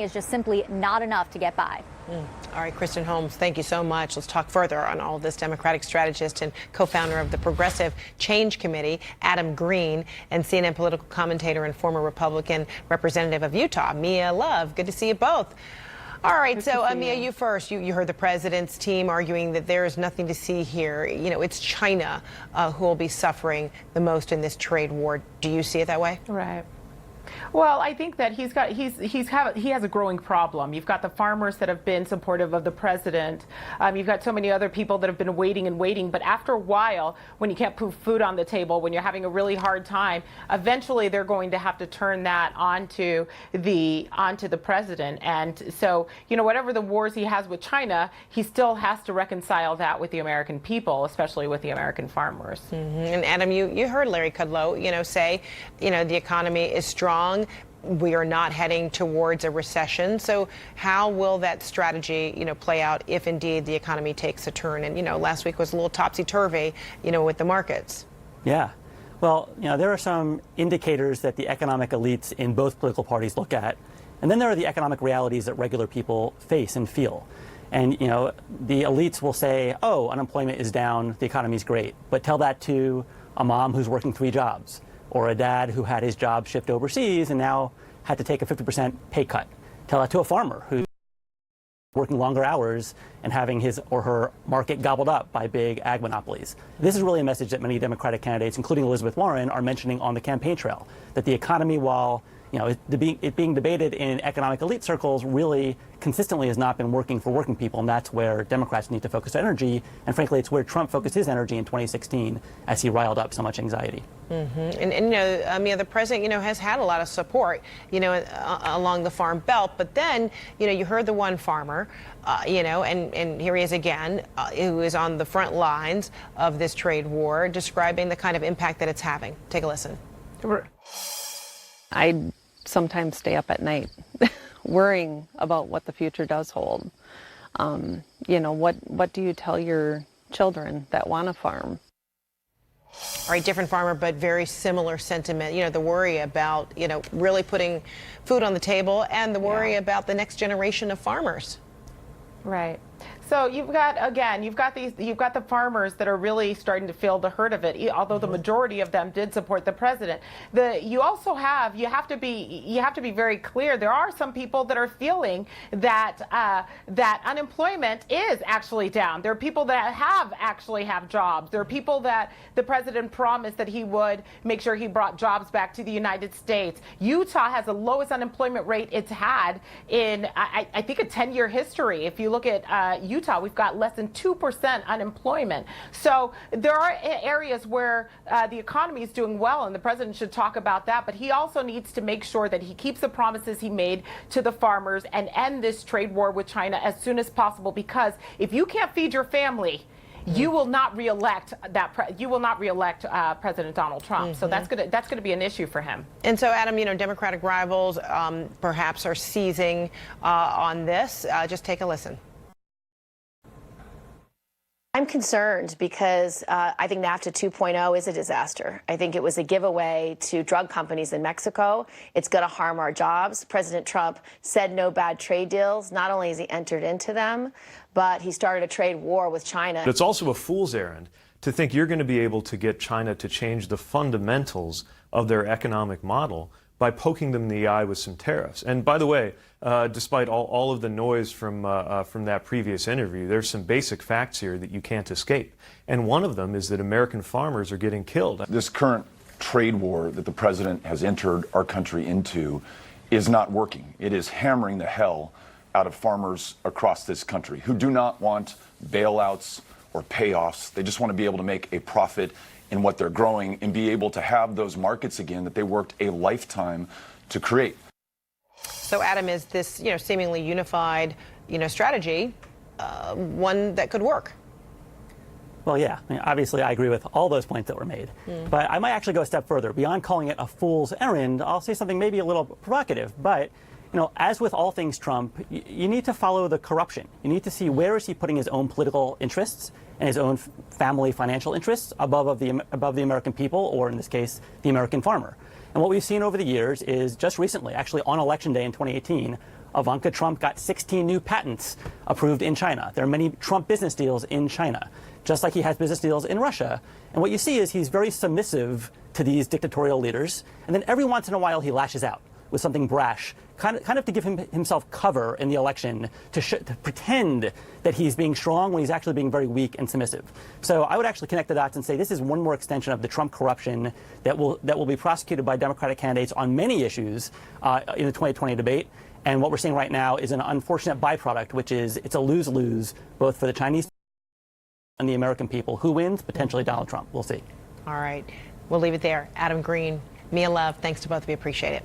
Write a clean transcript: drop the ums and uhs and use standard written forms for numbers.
is just simply not enough to get by. All right, Kristen Holmes, thank you so much. Let's talk further on all this. Democratic strategist and co-founder of the Progressive Change Committee, Adam Green, and CNN political commentator and former Republican representative of Utah, Mia Love. Good to see you both. All right, so Mia, you first. You heard the president's team arguing that there is nothing to see here. You know, it's China who will be suffering the most in this trade war. Do you see it that way? Right. Well, I think that he has a growing problem. You've got the farmers that have been supportive of the president. You've got so many other people that have been waiting and waiting. But after a while, when you can't put food on the table, when you're having a really hard time, eventually they're going to have to turn that onto the president. And so, you know, whatever the wars he has with China, he still has to reconcile that with the American people, especially with the American farmers. And Adam, you heard Larry Kudlow, say, the economy is strong. We are not heading towards a recession. So how will that strategy, play out if indeed the economy takes a turn? And, last week was a little topsy-turvy, with the markets. Yeah. Well, there are some indicators that the economic elites in both political parties look at. And then there are the economic realities that regular people face and feel. And, the elites will say, oh, unemployment is down, the economy's great. But tell that to a mom who's working 3 jobs, or a dad who had his job shipped overseas and now had to take a 50% pay cut. Tell that to a farmer who's working longer hours and having his or her market gobbled up by big ag monopolies. This is really a message that many Democratic candidates, including Elizabeth Warren, are mentioning on the campaign trail, that the economy, while it being debated in economic elite circles, really consistently has not been working for working people, and that's where Democrats need to focus their energy. And frankly, it's where Trump focused his energy in 2016 as he riled up so much anxiety. And the president, has had a lot of support, along the Farm Belt. But then, you heard the one farmer, and here he is again, who is on the front lines of this trade war, describing the kind of impact that it's having. Take a listen. I sometimes stay up at night worrying about what the future does hold. What do you tell your children that want to farm? All right, different farmer, but very similar sentiment. The worry about, really putting food on the table, and the worry about the next generation of farmers. Right. So you've got the farmers that are really starting to feel the hurt of it, although the majority of them did support the president. You have to be very clear. There are some people that are feeling that that unemployment is actually down. There are people that actually have jobs. There are people that the president promised that he would make sure he brought jobs back to the United States. Utah has the lowest unemployment rate it's had in I think a 10-year history. If you look at Utah, we've got less than 2% unemployment. So there are areas where the economy is doing well, and the president should talk about that. But he also needs to make sure that he keeps the promises he made to the farmers and end this trade war with China as soon as possible. Because if you can't feed your family, you will not reelect President Donald Trump. So that's gonna be an issue for him. And so, Adam, Democratic rivals perhaps are seizing on this. Just take a listen. I'm concerned because I think NAFTA 2.0 is a disaster. I think it was a giveaway to drug companies in Mexico. It's going to harm our jobs. President Trump said no bad trade deals. Not only has he entered into them, but he started a trade war with China. It's also a fool's errand to think you're going to be able to get China to change the fundamentals of their economic model by poking them in the eye with some tariffs. And by the way, despite all of the noise from that previous interview, there's some basic facts here that you can't escape. And one of them is that American farmers are getting killed. This current trade war that the president has entered our country into is not working. It is hammering the hell out of farmers across this country who do not want bailouts or payoffs. They just want to be able to make a profit in what they're growing and be able to have those markets again that they worked a lifetime to create. So, Adam, is this, seemingly unified, strategy, one that could work? Well, yeah. Obviously, I agree with all those points that were made. But I might actually go a step further. Beyond calling it a fool's errand, I'll say something maybe a little provocative. But, as with all things Trump, you need to follow the corruption. You need to see where is he putting his own political interests and his own family financial interests above the American people, or in this case, the American farmer. And what we've seen over the years is just recently, actually on Election Day in 2018, Ivanka Trump got 16 new patents approved in China. There are many Trump business deals in China, just like he has business deals in Russia. And what you see is he's very submissive to these dictatorial leaders, and then every once in a while he lashes out with something brash, kind of to give himself cover in the election, to pretend that he's being strong when he's actually being very weak and submissive. So I would actually connect the dots and say this is one more extension of the Trump corruption that will be prosecuted by Democratic candidates on many issues in the 2020 debate. And what we're seeing right now is an unfortunate byproduct, which is it's a lose-lose both for the Chinese and the American people. Who wins? Potentially Donald Trump. We'll see. All right. We'll leave it there. Adam Green, Mia Love, thanks to both of you. Appreciate it.